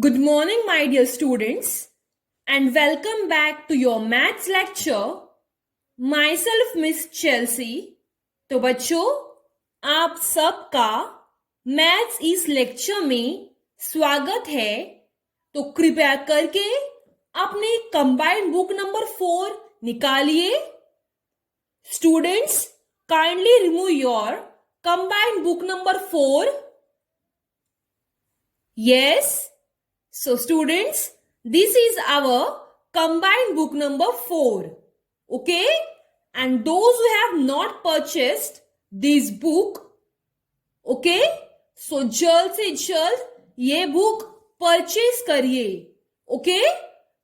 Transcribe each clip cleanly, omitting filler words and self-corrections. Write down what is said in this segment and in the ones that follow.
Good morning, my dear students, and welcome back to your maths lecture. Myself, Miss Chelsea. तो बच्चों, आप सबका maths इस lecture में स्वागत है। तो कृपया करके अपने कंबाइंड बुक नंबर 4 निकालिए। Students, kindly remove your combined book number 4. Yes. So students, this is our combined book number 4. Okay? And those who have not purchased this book, okay? So जल्द से जल्द ये book purchase करिए. Okay?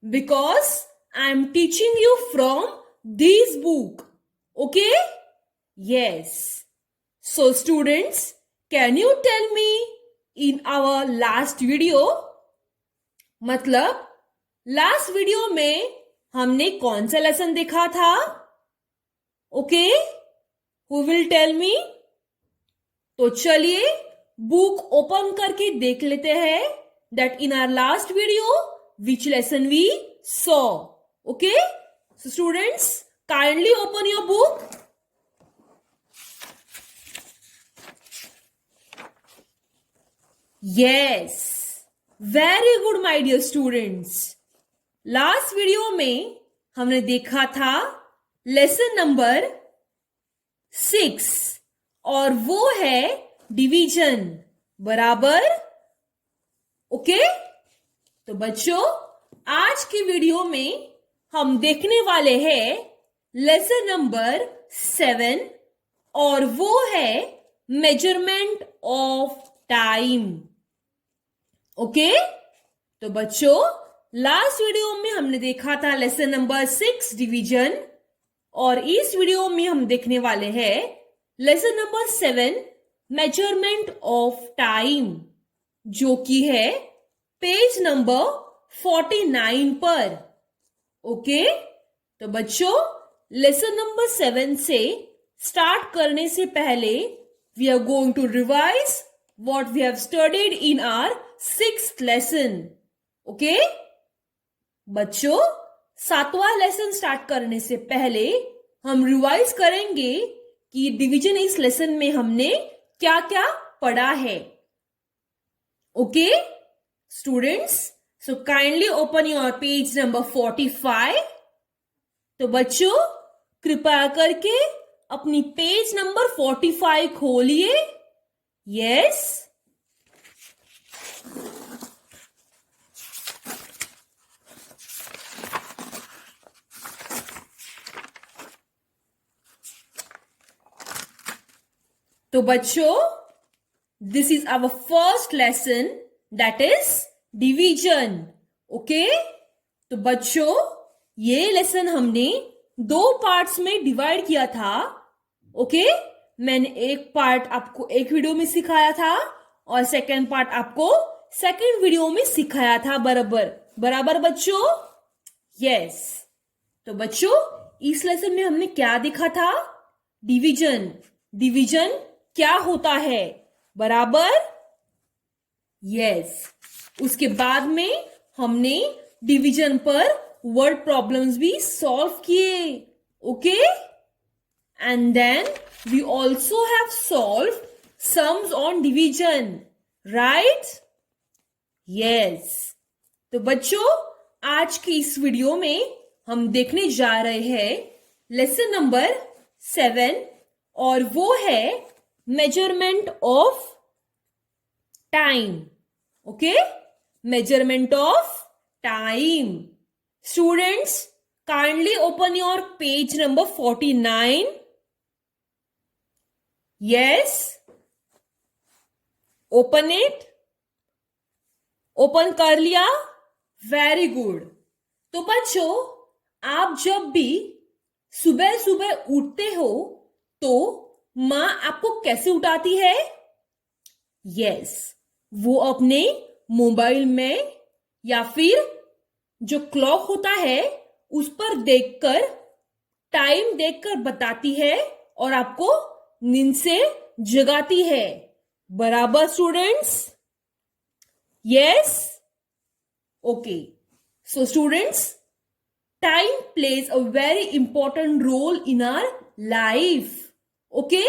Because I am teaching you from this book. Okay? Yes. So students, can you tell me in our last video, मतलब last video में हमने कौन सा लेसन देखा था? Okay, who will tell me? तो चलिए बुक ओपन करके देख लेते हैं that in our last video which lesson we saw. Okay, so students, kindly open your book. Yes, very good my dear students. Last video में हमने देखा था लेसन नंबर 6 और वो है डिवीजन. बराबर? ओके, तो बच्चों आज की वीडियो में हम देखने वाले हैं लेसन नंबर 7 और वो है मेजरमेंट ऑफ टाइम. ओके, तो बच्चों लास्ट वीडियो में हमने देखा था लेसन नंबर 6 डिवीजन और इस वीडियो में हम देखने वाले हैं lesson number 7 measurement of time, जो कि है पेज नंबर 49 पर. ओके, तो बच्चों लेसन नंबर 7 से स्टार्ट करने से पहले we are going to revise what we have studied in our 6th lesson. Okay? बच्चों 7वां लेसन स्टार्ट करने से पहले हम रिवाइज करेंगे कि डिवीजन इस लेसन में हमने क्या क्या पढ़ा है. Okay students, so kindly open your page number 45. तो बच्चों कृपया करके अपनी पेज नंबर 45 खोलिए. Yes. तो बच्चों this is our first lesson that is division. Okay, तो बच्चों ये लेसन हमने 2 पार्ट्स में डिवाइड किया था. ओके, मैंने एक पार्ट आपको एक वीडियो में सिखाया था और सेकंड पार्ट आपको सेकंड वीडियो में सिखाया था. बराबर बच्चों? यस. तो बच्चों इस लेसन में हमने क्या देखा था? डिवीजन. डिवीजन क्या होता है? बराबर? यस. उसके बाद में हमने डिवीजन पर वर्ड प्रॉब्लम्स भी सॉल्व किए. Okay, and then we also have solved sums on division, right? Yes. तो बच्चों आज की इस वीडियो में हम देखने जा रहे हैं लेसन नंबर 7 और वो है measurement of time. Okay, measurement of time. Students kindly open your page number 49. Yes. Open it. Open कर लिया? Very good. तो बच्चों आप जब भी सुबह सुबह उठते हो तो माँ आपको कैसे उठाती है? यस, वो अपने मोबाइल में या फिर जो क्लॉक होता है उस पर देखकर टाइम देखकर बताती है और आपको नींद से जगाती है. बराबर students? Yes. Okay. So students, time plays a very important role in our life. Okay?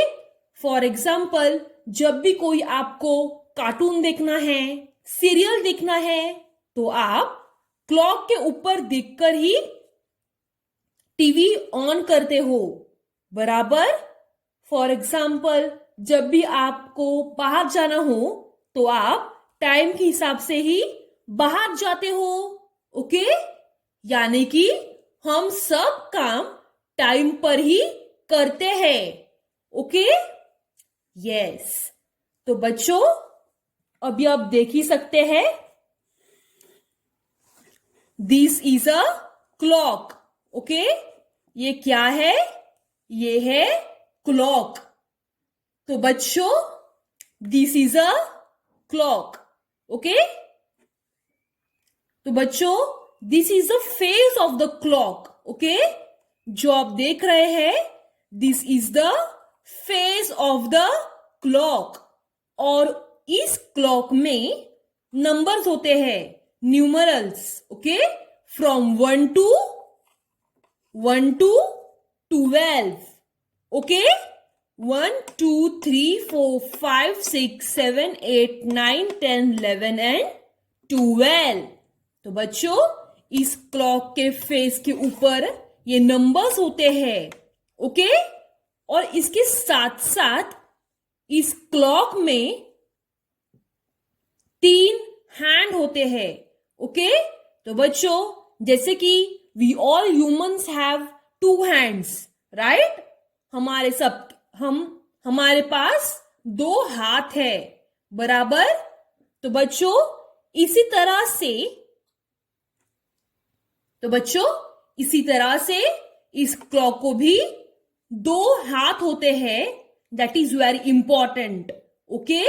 For example, जब भी कोई आपको कार्टून देखना है, सीरियल देखना है, तो आप क्लॉक के ऊपर देखकर ही टीवी ऑन करते हो, बराबर। फॉर एग्जाम्पल, जब भी आपको बाहर जाना हो तो आप टाइम के हिसाब से ही बाहर जाते हो। ओके? यानी कि हम सब काम टाइम पर ही करते हैं। ओके? यस। तो बच्चों, अभी आप देख ही सकते हैं, this is a clock. Okay? ये क्या है? ये है क्लॉक। तो बच्चों, this is a clock. Okay? तो बच्चों, this is the face of the clock. Okay? जो आप देख रहे हैं, this is the face of the clock. और इस क्लॉक में नंबर्स होते हैं, numerals. Okay? From 1 to 12। Okay? 1 2 3 4 5 6 7 8 9 10 11 and 12। तो बच्चों, इस क्लॉक के फेस के ऊपर ये नंबर्स होते हैं। ओके? और इसके साथ साथ इस क्लॉक में 3 हैंड होते हैं। ओके? तो बच्चों, जैसे कि we all humans have 2 hands, right? हमारे पास 2 हाथ है, बराबर। तो बच्चों, इसी तरह से इस क्लॉक को भी 2 हाथ होते हैं। That is very important. Okay?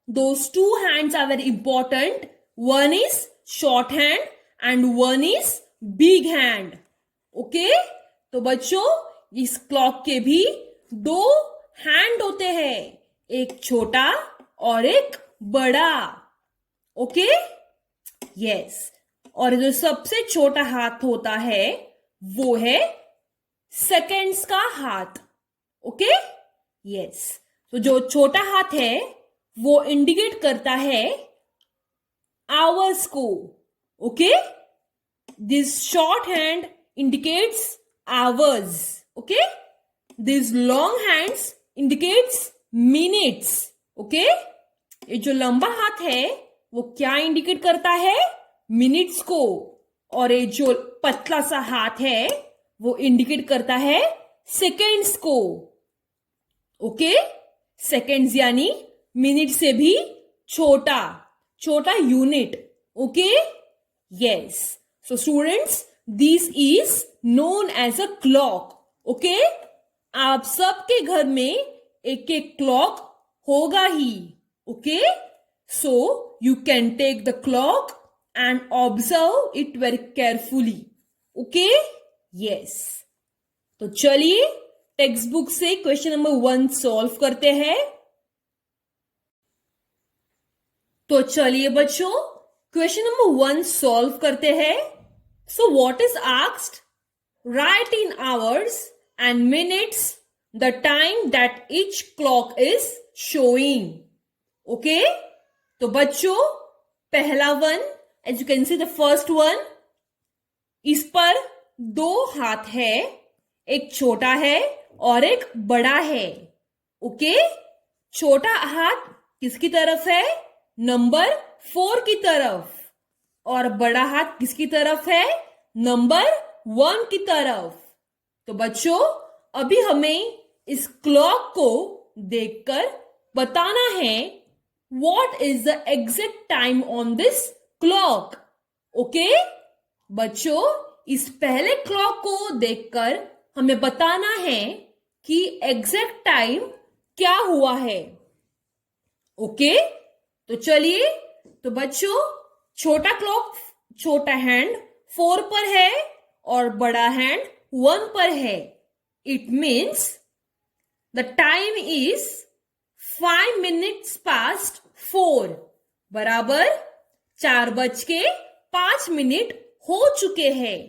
Those 2 hands are very important. One is short hand and one is big hand. Okay? तो बच्चों, इस क्लॉक के भी 2 हैंड होते हैं, एक छोटा और एक बड़ा। ओके? यस। और जो सबसे छोटा हाथ होता है वो है सेकेंड्स का हाथ। ओके? यस। तो जो छोटा हाथ है वो इंडिकेट करता है आवर्स को। Okay? This short hand indicates hours. Okay? This long hands indicates minutes. Okay? ये जो लंबा हाथ है वो क्या इंडिकेट करता है? मिनट्स को। और ये जो पतला सा हाथ है वो इंडिकेट करता है सेकेंड्स को। ओके? सेकेंड्स यानी मिनट से भी छोटा unit. Okay? Yes. So students, this is known as a clock. Okay? आप सबके घर में एक एक क्लॉक होगा ही। Okay? So you can take the clock and observe it very carefully. Okay? Yes. तो चलिए टेक्स्ट बुक से क्वेश्चन नंबर 1 सॉल्व करते हैं। तो चलिए बच्चों, क्वेश्चन नंबर 1 सॉल्व करते हैं। So what is asked? Right in hours and minutes the time that each clock is showing. Okay? तो बच्चों, पहला one, as you can see the first one, इस पर 2 हाथ है, एक छोटा है और एक बड़ा है। ओके? छोटा हाथ किसकी तरफ है? नंबर 4 की तरफ। और बड़ा हाथ किसकी तरफ है? नंबर 1 की तरफ। तो बच्चों, अभी हमें इस क्लॉक को देखकर बताना है what is the exact time on this clock. Okay? बच्चों, इस पहले क्लॉक को देखकर हमें बताना है कि एग्जैक्ट टाइम क्या हुआ है। ओके? तो चलिए, तो बच्चों, छोटा क्लॉक, छोटा हैंड 4 पर है और बड़ा हैंड 1 पर है। It means the time is 5 minutes past 4, बराबर 4:05 5 मिनट हो चुके हैं।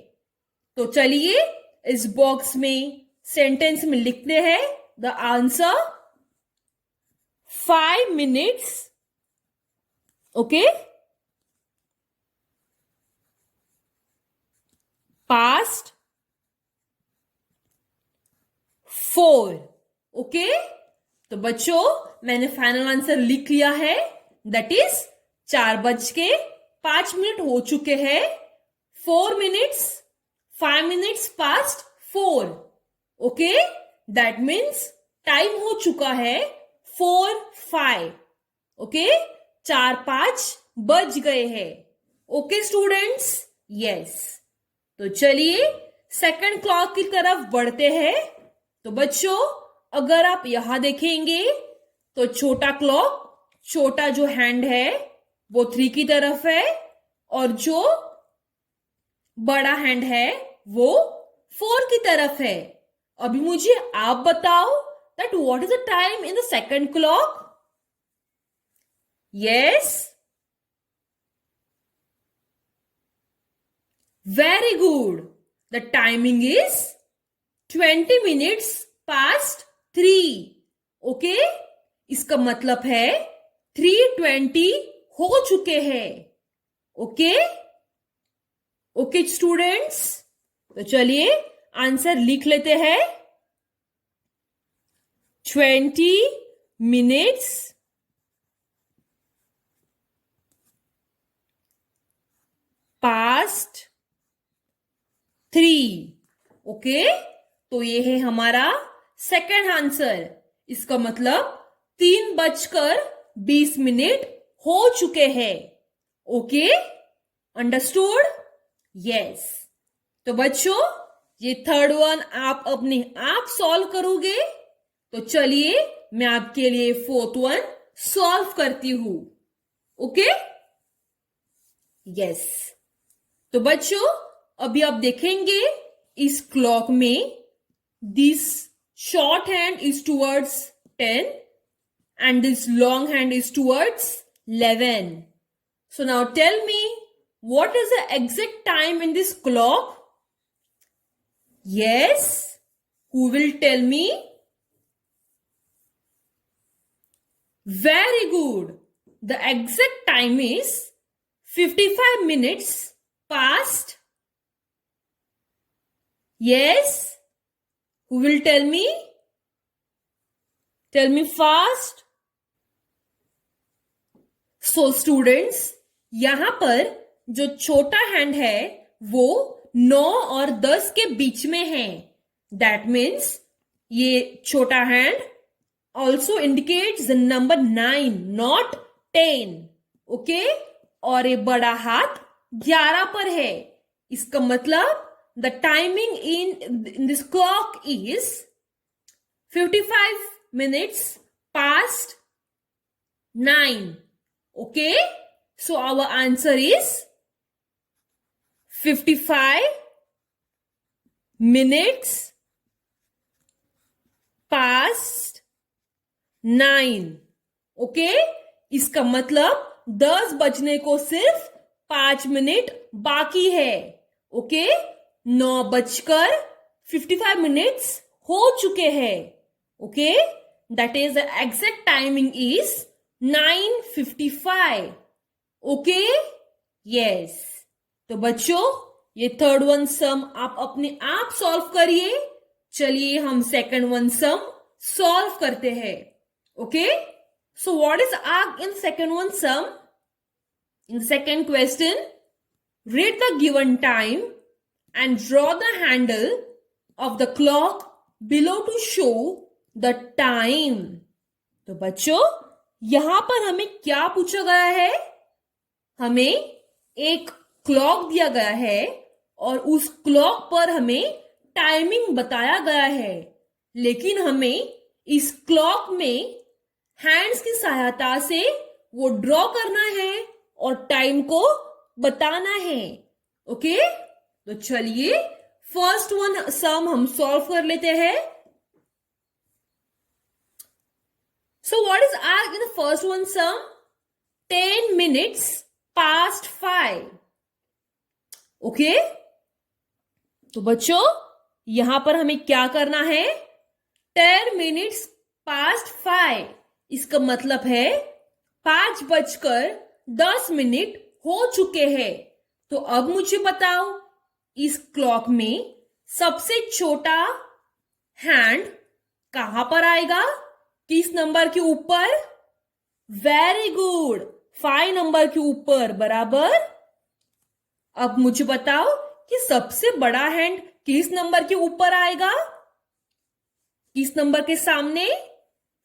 तो चलिए इस बॉक्स में सेंटेंस में लिखते हैं the answer 5 minutes, okay, past 4, okay. तो बच्चों मैंने फाइनल आंसर लिख लिया है, दैट इज 4:05 हो चुके हैं। 4 minutes, 5 minutes past 4, okay. That means time हो चुका है 4:05, ओके। 4:05 बज गए हैं, ओके स्टूडेंट्स, यस। तो चलिए सेकंड क्लॉक की तरफ बढ़ते हैं। तो बच्चों अगर आप यहां देखेंगे तो छोटा क्लॉक, छोटा जो हैंड है वो 3 की तरफ है, और जो बड़ा हैंड है वो 4 की तरफ है। अभी मुझे आप बताओ that what is the time in the second clock? Yes, very good, the timing is 20 minutes past 3, okay. इसका मतलब है 3:20 हो चुके हैं, ओके। ओके स्टूडेंट्स, तो चलिए आंसर लिख लेते हैं। 20 minutes past 3, ओके। तो ये है हमारा सेकंड आंसर। इसका मतलब 3:20 हो चुके हैं, ओके, अंडरस्टूड, यस। तो बच्चों ये थर्ड वन आप अपने आप सॉल्व करोगे। तो चलिए मैं आपके लिए फोर्थ वन सॉल्व करती हूं, ओके, यस। तो बच्चों अभी आप देखेंगे इस क्लॉक में this short hand is towards 10 and this long hand is towards 11. So now tell me, what is the exact time in this clock? Yes, who will tell me? Very good. The exact time is 55 minutes past. Yes. Who will tell me? Tell me fast. So students, यहां पर जो छोटा hand है वो 9 और 10 के बीच में है। That means ये छोटा hand also indicates the number 9, not 10, okay. और ये बड़ा हाथ 11 पर है। इसका मतलब the timing in this clock is 55 minutes past 9, okay. So our answer is 55 minutes past 9, okay. इसका मतलब 10 बजने को सिर्फ 5 मिनट बाकी है, ओके। 9:55 हो चुके हैं, okay. That is the exact timing is 9:55, okay, yes. तो बच्चों ये थर्ड वन सम आप अपने आप सॉल्व करिए। चलिए हम सेकंड वन सम सॉल्व करते हैं, okay. So what is asked in second one sum? In second question, read the given time and draw the handle of the clock below to show the time. तो बच्चों यहां पर हमें क्या पूछा गया है? हमें एक क्लॉक दिया गया है और उस क्लॉक पर हमें टाइमिंग बताया गया है, लेकिन हमें इस क्लॉक में हैंड्स की सहायता से वो ड्रॉ करना है और टाइम को बताना है, ओके। तो चलिए फर्स्ट वन सम हम सॉल्व कर लेते हैं। So what is asked in the first one sum? 10 minutes past 5, okay. तो बच्चों यहां पर हमें क्या करना है, 10 minutes past 5, इसका मतलब है 5:10 हो चुके हैं। तो अब मुझे बताओ इस क्लॉक में सबसे छोटा हैंड कहां पर आएगा, किस नंबर के ऊपर? वेरी गुड, 5 नंबर के ऊपर, बराबर। अब मुझे बताओ कि सबसे बड़ा हैंड किस नंबर के ऊपर आएगा, किस नंबर के सामने?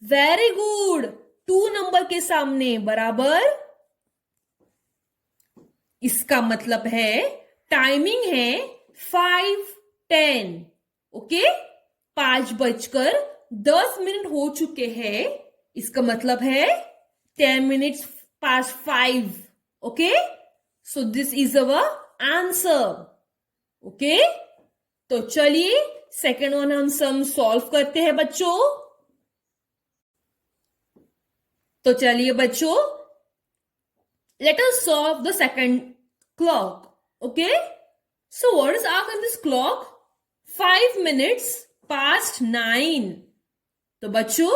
वेरी गुड, 2 नंबर के सामने, बराबर। इसका मतलब है टाइमिंग है 5:10, ओके। 5:10 हो चुके हैं, इसका मतलब है 10 minutes past 5, okay. So this is our answer, okay. तो चलिए सेकेंड वन हम सम सॉल्व करते हैं बच्चों। तो चलिए बच्चों, let us solve the second clock, okay? So what is asked in this clock? 5 minutes past 9. तो बच्चों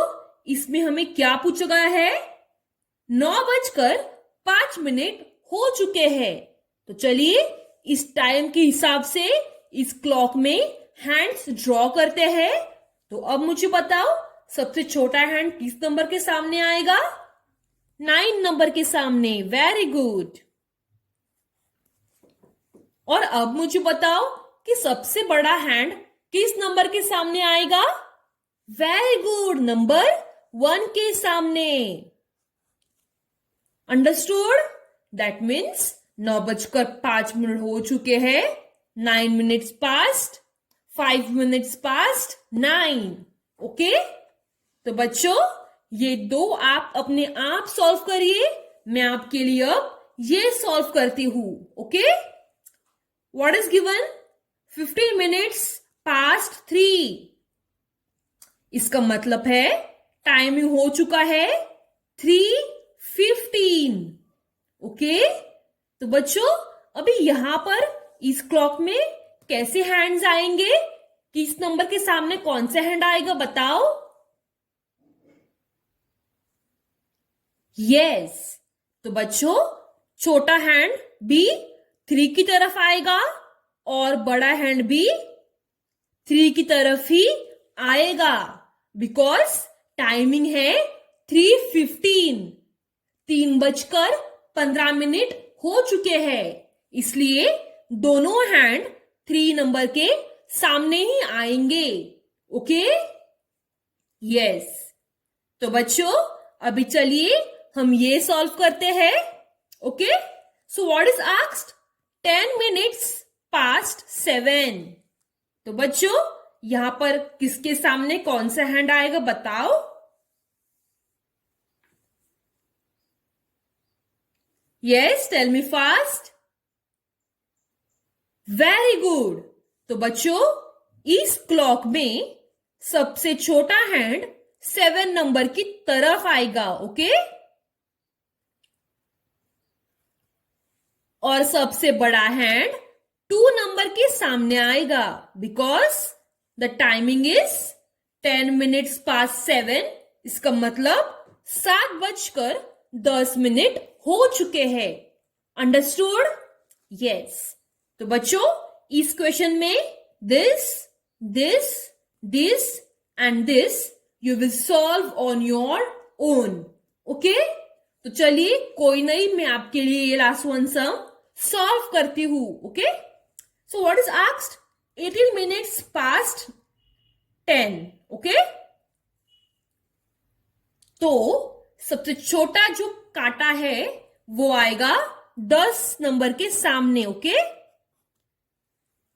इसमें हमें क्या पूछा गया है, 9:05 हो चुके हैं। तो चलिए इस टाइम के हिसाब से इस क्लॉक में हैंड्स ड्रॉ करते हैं। तो अब मुझे बताओ सबसे छोटा हैंड किस नंबर के सामने आएगा? 9 नंबर के सामने, वेरी गुड। और अब मुझे बताओ कि सबसे बड़ा हैंड किस नंबर के सामने आएगा? वेरी गुड, नंबर 1 के सामने। अंडरस्टूड? दैट मीन्स 9:05 हो चुके हैं, 9 minutes past, 5 minutes past 9, okay. तो बच्चों ये दो आप अपने आप सॉल्व करिए, मैं आपके लिए अब ये सॉल्व करती हूं, okay. What is given? 15 minutes past 3, इसका मतलब है टाइमिंग हो चुका है 3:15, ओके। तो बच्चों अभी यहां पर इस क्लॉक में कैसे हैंड्स आएंगे, किस नंबर के सामने कौन सा हैंड आएगा बताओ? यस, तो बच्चों छोटा हैंड भी 3 की तरफ आएगा और बड़ा हैंड भी 3 की तरफ ही आएगा, बिकॉज टाइमिंग है 3:15, 3:15 हो चुके हैं, इसलिए दोनों हैंड 3 नंबर के सामने ही आएंगे, ओके। यस, तो बच्चों अभी चलिए हम ये सॉल्व करते हैं, okay. So what is asked? 10 minutes past 7। तो बच्चों यहां पर किसके सामने कौन सा हैंड आएगा बताओ? Yes, tell me fast. Very good. तो बच्चों इस क्लॉक में सबसे छोटा हैंड 7 नंबर की तरफ आएगा, ओके। और सबसे बड़ा हैंड 2 नंबर के सामने आएगा, because the timing is 10 minutes past 7, इसका मतलब 7:10 हो चुके हैं। अंडरस्टूड? यस। तो बच्चों इस क्वेश्चन में this this this and this you will solve on your own, okay. तो चलिए कोई नहीं, मैं आपके लिए ये लास्ट वन सम सॉल्व करती हूं, okay. So what is asked? 18 minutes past 10, okay. तो सबसे छोटा जो काटा है वो आएगा 10 नंबर के सामने, ओके।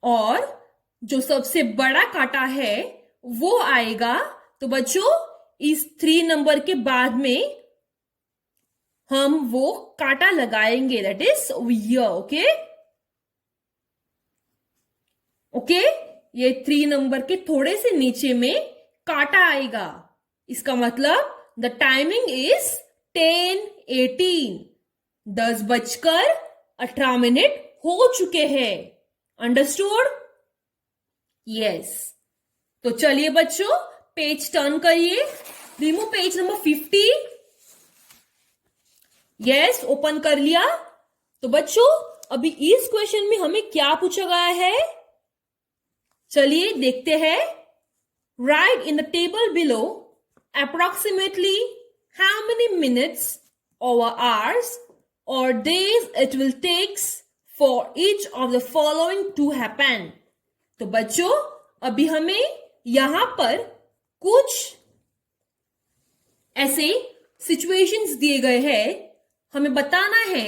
और जो सबसे बड़ा काटा है वो आएगा, तो बच्चों इस 3 नंबर के बाद में हम वो काटा लगाएंगे, that is here, okay. Okay, ये 3 नंबर के थोड़े से नीचे में काटा आएगा, इसका मतलब द टाइमिंग इज 10:18, 10:18 हो चुके हैं, अंडरस्टूड? यस। तो चलिए बच्चों, पेज टर्न करिए, remove page number 50। Yes, open कर लिया। तो बच्चों, अभी इस क्वेश्चन में हमें क्या पूछा गया है, चलिए देखते हैं। Right in the table below approximately how many minutes or hours or days it will takes for each of the following to happen। तो बच्चों, अभी हमें यहां पर कुछ ऐसे सिचुएशंस दिए गए हैं, हमें बताना है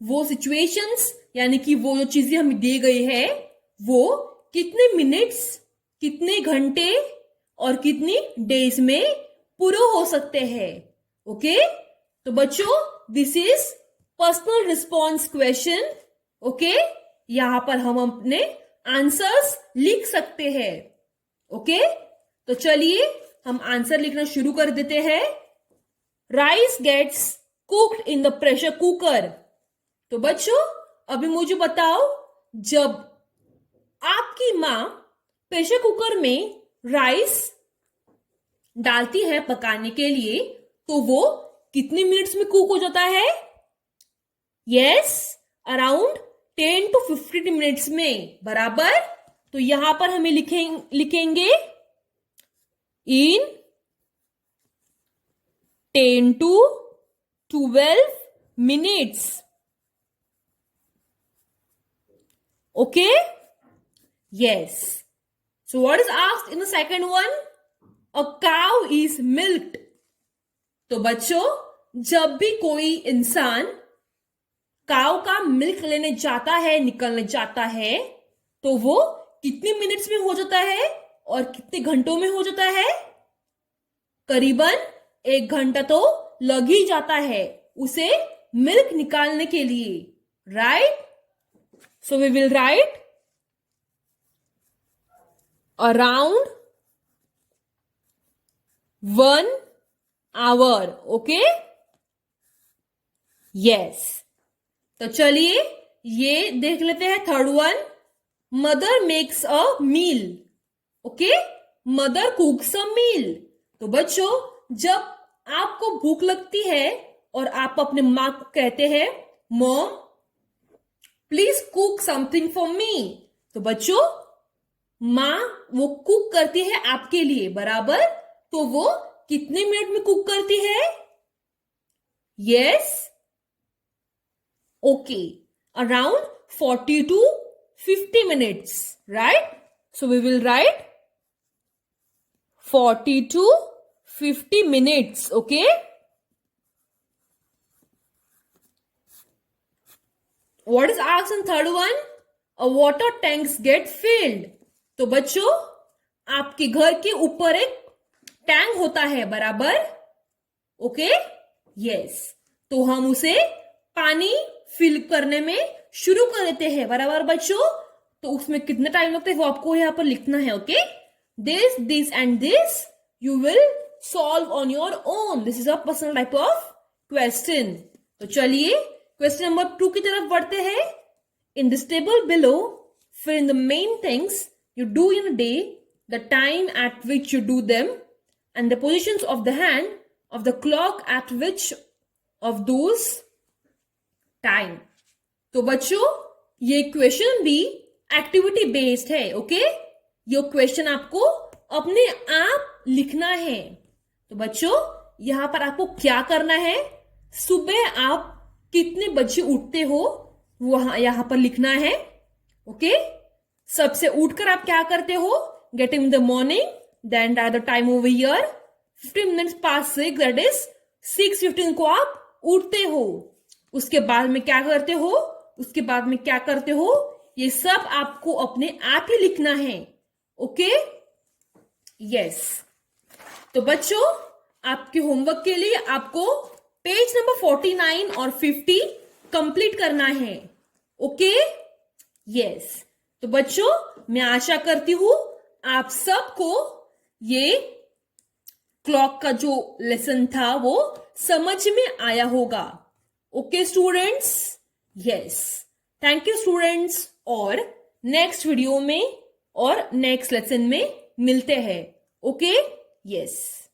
वो सिचुएशंस यानी कि वो जो चीजें हमें दी गई है वो कितने मिनट्स, कितने घंटे और कितनी डेज में पूरे हो सकते हैं। ओके, तो बच्चों this is personal response question. Okay, यहां पर हम अपने आंसर्स लिख सकते हैं। ओके, तो चलिए हम आंसर लिखना शुरू कर देते हैं। Rice gets cooked in the pressure cooker. तो बच्चों, अभी मुझे बताओ, जब आपकी मां प्रेशर कुकर में राइस डालती है पकाने के लिए, तो वो कितने मिनट्स में कुक हो जाता है? यस, अराउंड 10 to 15 मिनट्स में, बराबर। तो यहां पर हमें लिखेंगे इन 10 to 12 minutes. Okay, yes. So what is asked in the second one? A cow is milked। तो बच्चों, जब भी कोई इंसान काऊ का मिल्क लेने जाता है, निकलने जाता है, तो वो कितने मिनट्स में हो जाता है और कितने घंटों में हो जाता है? करीबन 1 घंटा तो लग ही जाता है उसे मिल्क निकालने के लिए, right? So we will write around 1 hour. Okay, yes. तो चलिए ये देख लेते हैं third one. Mother makes a meal. Okay, mother cooks a meal. तो बच्चों, जब आपको भूख लगती है और आप अपने मां को कहते हैं mom please cook something for me, तो बच्चों मां वो कुक करती है आपके लिए, बराबर। तो वो कितने मिनट में कुक करती है? Yes, okay, around 40 to 50 minutes, right? So we will write 40 to 50 minutes, okay? What is asked in third one? A water tanks get filled। तो बच्चों, आपके घर के ऊपर एक टैंक होता है, बराबर। Okay, yes. तो हम उसे पानी फिल करने में शुरू कर देते हैं, बराबर बच्चों। तो उसमें कितना टाइम लगता है वो आपको यहाँ पर लिखना है। Okay, this and this you will solve on your own. This is a personal type of question. तो चलिए क्वेश्चन नंबर 2 की तरफ बढ़ते हैं। In this table below fill in the main things you do in a day, the time at which you do them, and the positions of the hand of the clock at which of those time। तो बच्चों, ये question भी activity based है। Okay, ये question आपको अपने आप लिखना है। तो बच्चों, यहां पर आपको क्या करना है? सुबह आप कितने बजे उठते हो वो यहां पर लिखना है। ओके, सबसे उठकर आप क्या करते हो? Get in the morning, then the time over here 15 minutes past 6, that is 6:15 को आप उठते हो। उसके बाद में क्या करते हो? उसके बाद में क्या करते हो? ये सब आपको अपने आप ही लिखना है। Okay, yes. तो बच्चों, आपके होमवर्क के लिए आपको पेज नंबर 49 और 50 कंप्लीट करना है। Okay, yes. तो बच्चों, मैं आशा करती हूं आप सबको ये क्लॉक का जो लेसन था वो समझ में आया होगा। Okay students, yes, thank you students. और नेक्स्ट वीडियो में और नेक्स्ट लेसन में मिलते हैं। Okay, yes.